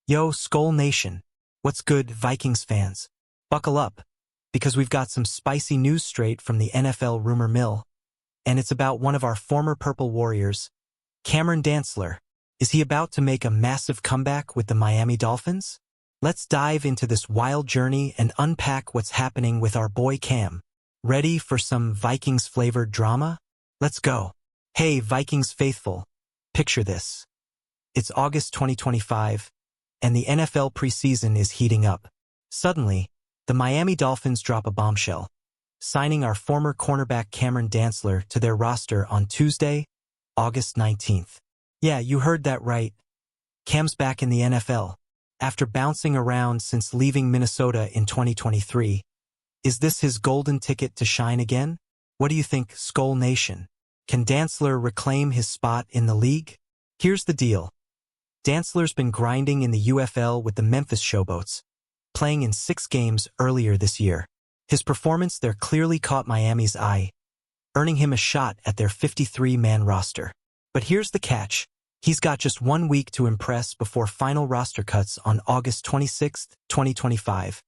Yo, SKOL Nation. What's good, Vikings fans? Buckle up, because we've got some spicy news straight from the NFL rumor mill, and it's about one of our former Purple Warriors, Cameron Dantzler. Is he about to make a massive comeback with the Miami Dolphins? Let's dive into this wild journey and unpack what's happening with our boy Cam. Ready for some Vikings-flavored drama? Let's go. Hey, Vikings faithful, picture this. It's August 2025, and the NFL preseason is heating up. Suddenly, the Miami Dolphins drop a bombshell, signing our former cornerback Cameron Dantzler to their roster on Tuesday, August 19th. Yeah, you heard that right. Cam's back in the NFL. After bouncing around since leaving Minnesota in 2023, is this his golden ticket to shine again? What do you think, SKOL Nation? Can Dantzler reclaim his spot in the league? Here's the deal. Dantzler's been grinding in the UFL with the Memphis Showboats, playing in 6 games earlier this year. His performance there clearly caught Miami's eye, earning him a shot at their 53-man roster. But here's the catch. He's got just 1 week to impress before final roster cuts on August 26, 2025,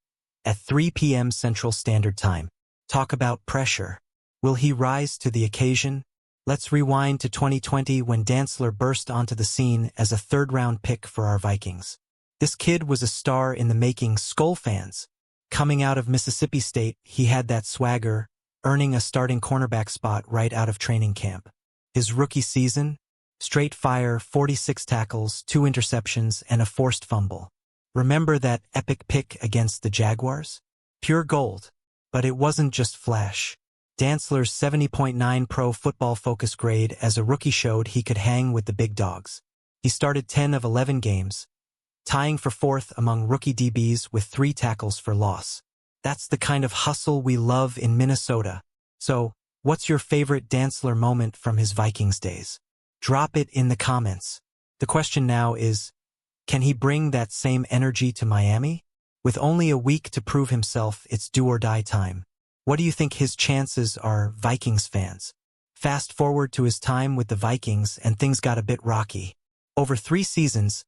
at 3 p.m. Central Standard Time. Talk about pressure. Will he rise to the occasion? Let's rewind to 2020 when Dantzler burst onto the scene as a third-round pick for our Vikings. This kid was a star in the making, SKOL fans. Coming out of Mississippi State, he had that swagger, earning a starting cornerback spot right out of training camp. His rookie season? Straight fire, 46 tackles, 2 interceptions, and a forced fumble. Remember that epic pick against the Jaguars? Pure gold. But it wasn't just flash. Dantzler's 70.9 Pro Football Focus grade as a rookie showed he could hang with the big dogs. He started 10 of 11 games, tying for 4th among rookie DBs with 3 tackles for loss. That's the kind of hustle we love in Minnesota. So, what's your favorite Dantzler moment from his Vikings days? Drop it in the comments. The question now is, can he bring that same energy to Miami? With only a week to prove himself, it's do or die time. What do you think his chances are, Vikings fans? Fast forward to his time with the Vikings and things got a bit rocky. Over 3 seasons,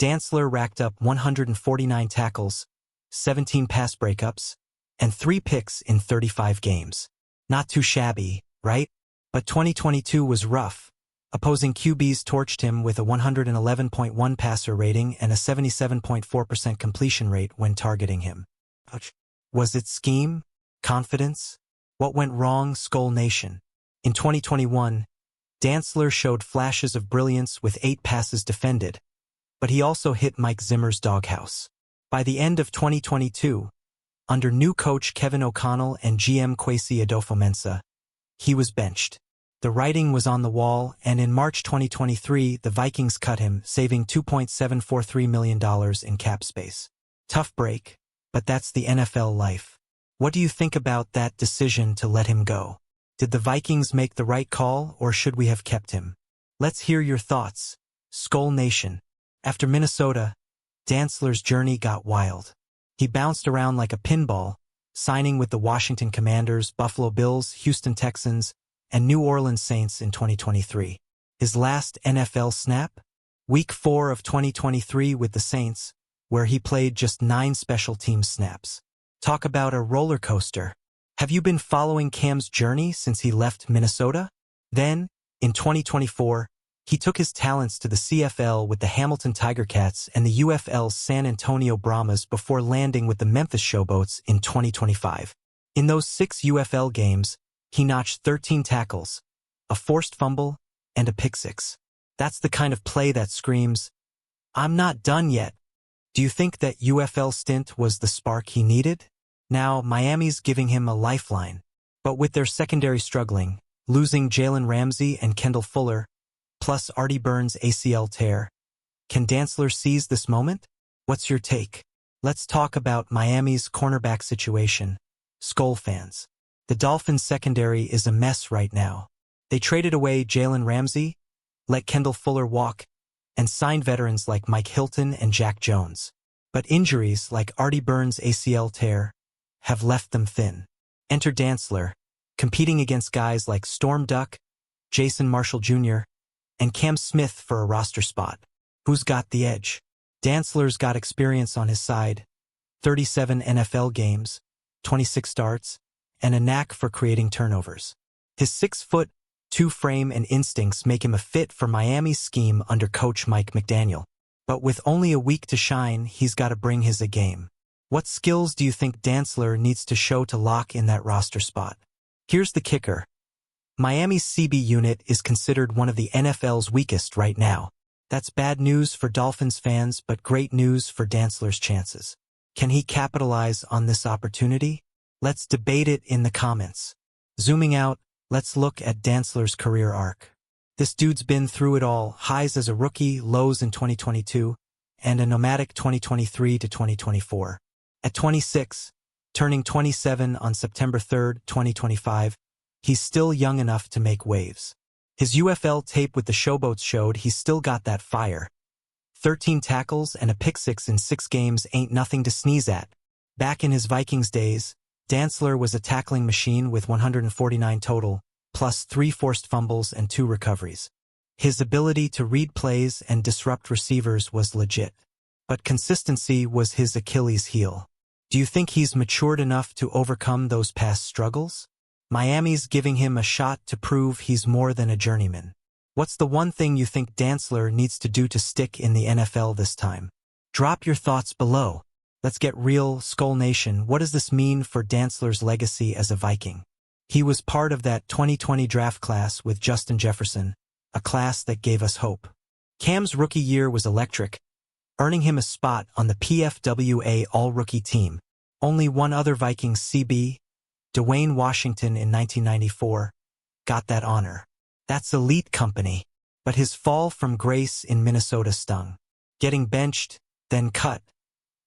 Dantzler racked up 149 tackles, 17 pass breakups, and 3 picks in 35 games. Not too shabby, right? But 2022 was rough. Opposing QBs torched him with a 111.1 passer rating and a 77.4% completion rate when targeting him. Was it scheme? Confidence? What went wrong, SKOL Nation? In 2021, Dantzler showed flashes of brilliance with 8 passes defended, but he also hit Mike Zimmer's doghouse. By the end of 2022, under new coach Kevin O'Connell and GM Kwesi Adofo-Mensah, he was benched. The writing was on the wall, and in March 2023, the Vikings cut him, saving $2.743 million in cap space. Tough break, but that's the NFL life. What do you think about that decision to let him go? Did the Vikings make the right call, or should we have kept him? Let's hear your thoughts, SKOL Nation. After Minnesota, Dantzler's journey got wild. He bounced around like a pinball, signing with the Washington Commanders, Buffalo Bills, Houston Texans, and New Orleans Saints in 2023. His last NFL snap? Week 4 of 2023 with the Saints, where he played just 9 special teams snaps. Talk about a roller coaster. Have you been following Cam's journey since he left Minnesota? Then, in 2024, he took his talents to the CFL with the Hamilton Tiger Cats and the UFL's San Antonio Brahmas before landing with the Memphis Showboats in 2025. In those 6 UFL games, he notched 13 tackles, a forced fumble, and a pick 6. That's the kind of play that screams, "I'm not done yet." Do you think that UFL stint was the spark he needed? Now, Miami's giving him a lifeline. But with their secondary struggling, losing Jalen Ramsey and Kendall Fuller, plus Artie Burns' ACL tear, can Dantzler seize this moment? What's your take? Let's talk about Miami's cornerback situation. SKOL fans. The Dolphins' secondary is a mess right now. They traded away Jalen Ramsey, let Kendall Fuller walk, and signed veterans like Mike Hilton and Jack Jones. But injuries like Artie Burns' ACL tear have left them thin. Enter Dantzler, competing against guys like Storm Duck, Jason Marshall Jr., and Cam Smith for a roster spot. Who's got the edge? Dantzler's got experience on his side, 37 NFL games, 26 starts, and a knack for creating turnovers. His 6'2" frame and instincts make him a fit for Miami's scheme under coach Mike McDaniel. But with only a week to shine, he's got to bring his A game. What skills do you think Dantzler needs to show to lock in that roster spot? Here's the kicker. Miami's CB unit is considered one of the NFL's weakest right now. That's bad news for Dolphins fans, but great news for Dantzler's chances. Can he capitalize on this opportunity? Let's debate it in the comments. Zooming out, let's look at Dantzler's career arc. This dude's been through it all, highs as a rookie, lows in 2022, and a nomadic 2023 to 2024. At 26, turning 27 on September 3, 2025, he's still young enough to make waves. His UFL tape with the Showboats showed he's still got that fire. 13 tackles and a pick-6 in 6 games ain't nothing to sneeze at. Back in his Vikings days, Dantzler was a tackling machine with 149 total, plus 3 forced fumbles and 2 recoveries. His ability to read plays and disrupt receivers was legit. But consistency was his Achilles heel. Do you think he's matured enough to overcome those past struggles? Miami's giving him a shot to prove he's more than a journeyman. What's the one thing you think Dantzler needs to do to stick in the NFL this time? Drop your thoughts below. Let's get real, SKOL Nation. What does this mean for Dantzler's legacy as a Viking? He was part of that 2020 draft class with Justin Jefferson, a class that gave us hope. Cam's rookie year was electric, earning him a spot on the PFWA All-Rookie team. Only one other Vikings CB, Dwayne Washington in 1994, got that honor. That's elite company. But his fall from grace in Minnesota stung. Getting benched, then cut,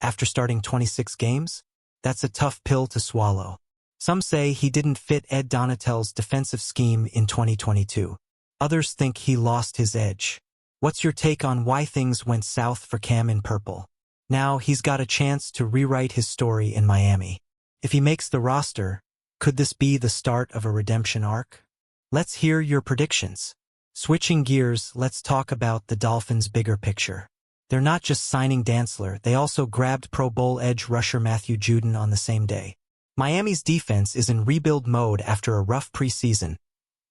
after starting 26 games? That's a tough pill to swallow. Some say he didn't fit Ed Donatell's defensive scheme in 2022. Others think he lost his edge. What's your take on why things went south for Cam in purple? Now he's got a chance to rewrite his story in Miami. If he makes the roster, could this be the start of a redemption arc? Let's hear your predictions. Switching gears, let's talk about the Dolphins' bigger picture. They're not just signing Dantzler, they also grabbed Pro Bowl edge rusher Matthew Judon on the same day. Miami's defense is in rebuild mode after a rough preseason,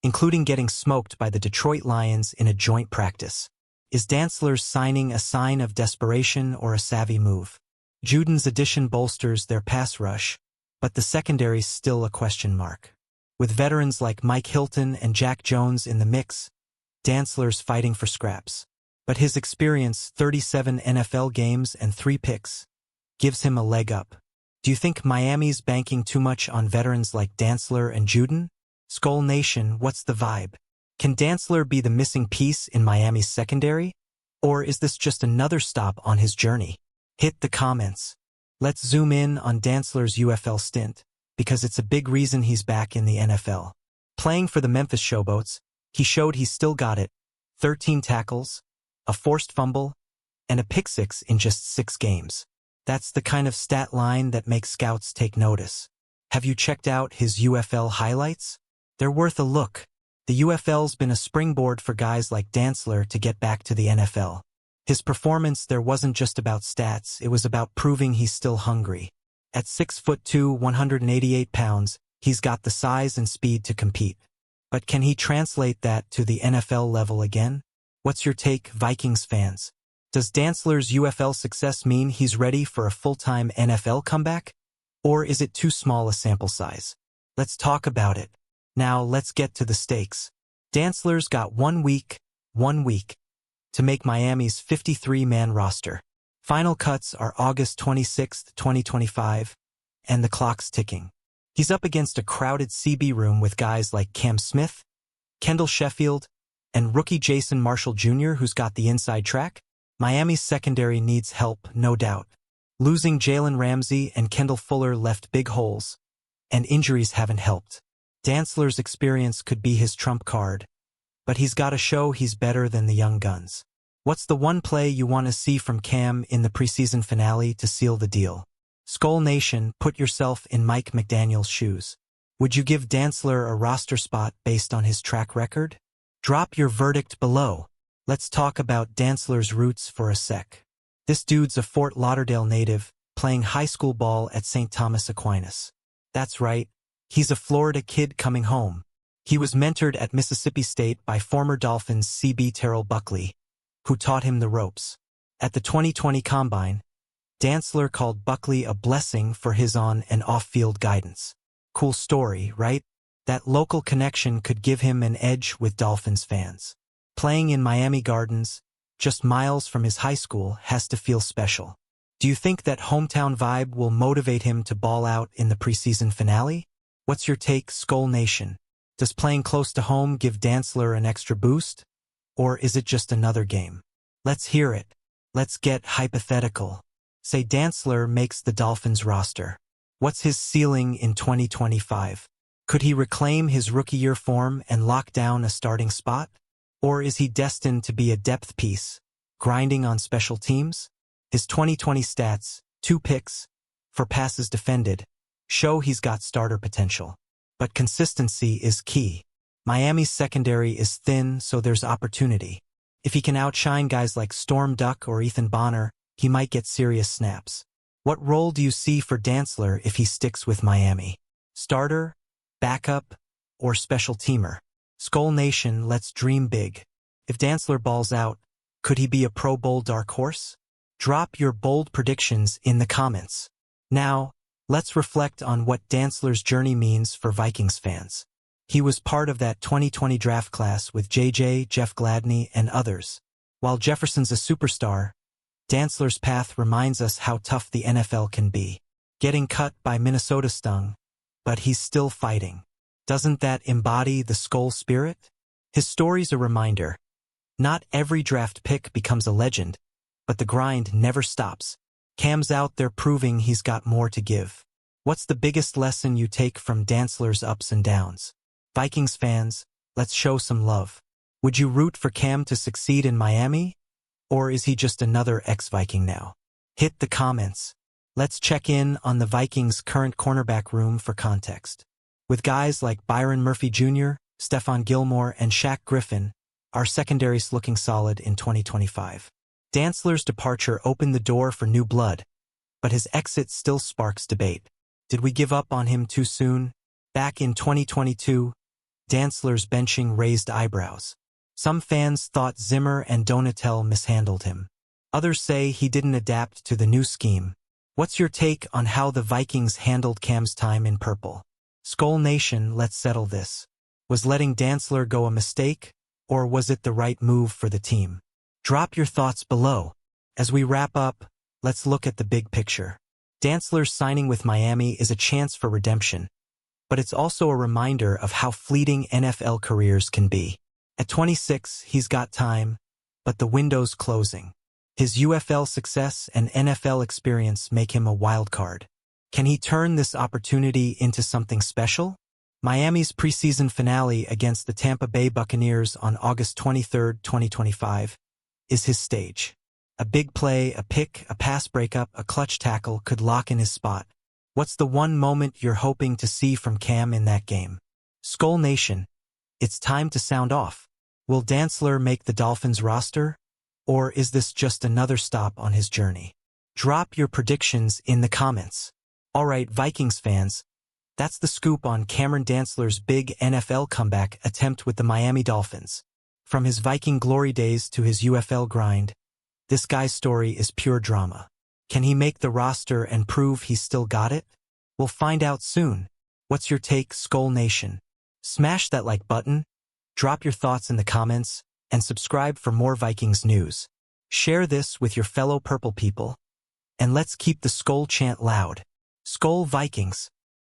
including getting smoked by the Detroit Lions in a joint practice. Is Dantzler's signing a sign of desperation or a savvy move? Judon's addition bolsters their pass rush, but the secondary's still a question mark. With veterans like Mike Hilton and Jack Jones in the mix, Dantzler's fighting for scraps. But his experience, 37 NFL games and 3 picks, gives him a leg up. Do you think Miami's banking too much on veterans like Dantzler and Judon? SKOL Nation, what's the vibe? Can Dantzler be the missing piece in Miami's secondary? Or is this just another stop on his journey? Hit the comments. Let's zoom in on Dantzler's UFL stint, because it's a big reason he's back in the NFL. Playing for the Memphis Showboats, he showed he's still got it. 13 tackles, a forced fumble, and a pick-6 in just 6 games. That's the kind of stat line that makes scouts take notice. Have you checked out his UFL highlights? They're worth a look. The UFL's been a springboard for guys like Dantzler to get back to the NFL. His performance there wasn't just about stats, it was about proving he's still hungry. At 6'2", 188 pounds, he's got the size and speed to compete. But can he translate that to the NFL level again? What's your take, Vikings fans? Does Dantzler's UFL success mean he's ready for a full-time NFL comeback? Or is it too small a sample size? Let's talk about it. Now let's get to the stakes. Dantzler's got 1 week to make Miami's 53-man roster. Final cuts are August 26, 2025, and the clock's ticking. He's up against a crowded CB room with guys like Cam Smith, Kendall Sheffield, and rookie Jason Marshall Jr., who's got the inside track. Miami's secondary needs help, no doubt. Losing Jalen Ramsey and Kendall Fuller left big holes, and injuries haven't helped. Dantzler's experience could be his trump card, but he's got to show he's better than the young guns. What's the one play you want to see from Cam in the preseason finale to seal the deal? SKOL Nation, put yourself in Mike McDaniel's shoes. Would you give Dantzler a roster spot based on his track record? Drop your verdict below. Let's talk about Dantzler's roots for a sec. This dude's a Fort Lauderdale native, playing high school ball at St. Thomas Aquinas. That's right, he's a Florida kid coming home. He was mentored at Mississippi State by former Dolphins CB Terrell Buckley, who taught him the ropes. At the 2020 Combine, Dantzler called Buckley a blessing for his on- and off-field guidance. Cool story, right? That local connection could give him an edge with Dolphins fans. Playing in Miami Gardens, just miles from his high school, has to feel special. Do you think that hometown vibe will motivate him to ball out in the preseason finale? What's your take, SKOL Nation? Does playing close to home give Dantzler an extra boost? Or is it just another game? Let's hear it. Let's get hypothetical. Say Dantzler makes the Dolphins roster. What's his ceiling in 2025? Could he reclaim his rookie year form and lock down a starting spot? Or is he destined to be a depth piece, grinding on special teams? His 2020 stats, 2 picks, for passes defended, show he's got starter potential. But consistency is key. Miami's secondary is thin, so there's opportunity. If he can outshine guys like Storm Duck or Ethan Bonner, he might get serious snaps. What role do you see for Dantzler if he sticks with Miami? Starter, backup, or special teamer? SKOL Nation, let's dream big. If Dantzler balls out, could he be a Pro Bowl dark horse? Drop your bold predictions in the comments. Now, let's reflect on what Dantzler's journey means for Vikings fans. He was part of that 2020 draft class with JJ, Jeff Gladney, and others. While Jefferson's a superstar, Dantzler's path reminds us how tough the NFL can be. Getting cut by Minnesota stung, but he's still fighting. Doesn't that embody the SKOL spirit? His story's a reminder. Not every draft pick becomes a legend, but the grind never stops. Cam's out there proving he's got more to give. What's the biggest lesson you take from Dantzler's ups and downs? Vikings fans, let's show some love. Would you root for Cam to succeed in Miami? Or is he just another ex-Viking now? Hit the comments. Let's check in on the Vikings' current cornerback room for context. With guys like Byron Murphy Jr., Stephon Gilmore, and Shaq Griffin, our secondary's looking solid in 2025. Dantzler's departure opened the door for new blood, but his exit still sparks debate. Did we give up on him too soon? Back in 2022, Dantzler's benching raised eyebrows. Some fans thought Zimmer and Donatel mishandled him. Others say he didn't adapt to the new scheme. What's your take on how the Vikings handled Cam's time in purple? SKOL Nation, let's settle this. Was letting Dantzler go a mistake, or was it the right move for the team? Drop your thoughts below. As we wrap up, let's look at the big picture. Dantzler's signing with Miami is a chance for redemption, but it's also a reminder of how fleeting NFL careers can be. At 26, he's got time, but the window's closing. His UFL success and NFL experience make him a wild card. Can he turn this opportunity into something special? Miami's preseason finale against the Tampa Bay Buccaneers on August 23, 2025, is his stage. A big play, a pick, a pass breakup, a clutch tackle could lock in his spot. What's the one moment you're hoping to see from Cam in that game? SKOL Nation, it's time to sound off. Will Dantzler make the Dolphins roster? Or is this just another stop on his journey? Drop your predictions in the comments. Alright, Vikings fans, that's the scoop on Cameron Dantzler's big NFL comeback attempt with the Miami Dolphins. From his Viking glory days to his UFL grind, this guy's story is pure drama. Can he make the roster and prove he's still got it? We'll find out soon. What's your take, SKOL Nation? Smash that like button, drop your thoughts in the comments, and subscribe for more Vikings news. Share this with your fellow purple people, and let's keep the SKOL chant loud. SKOL Vikings.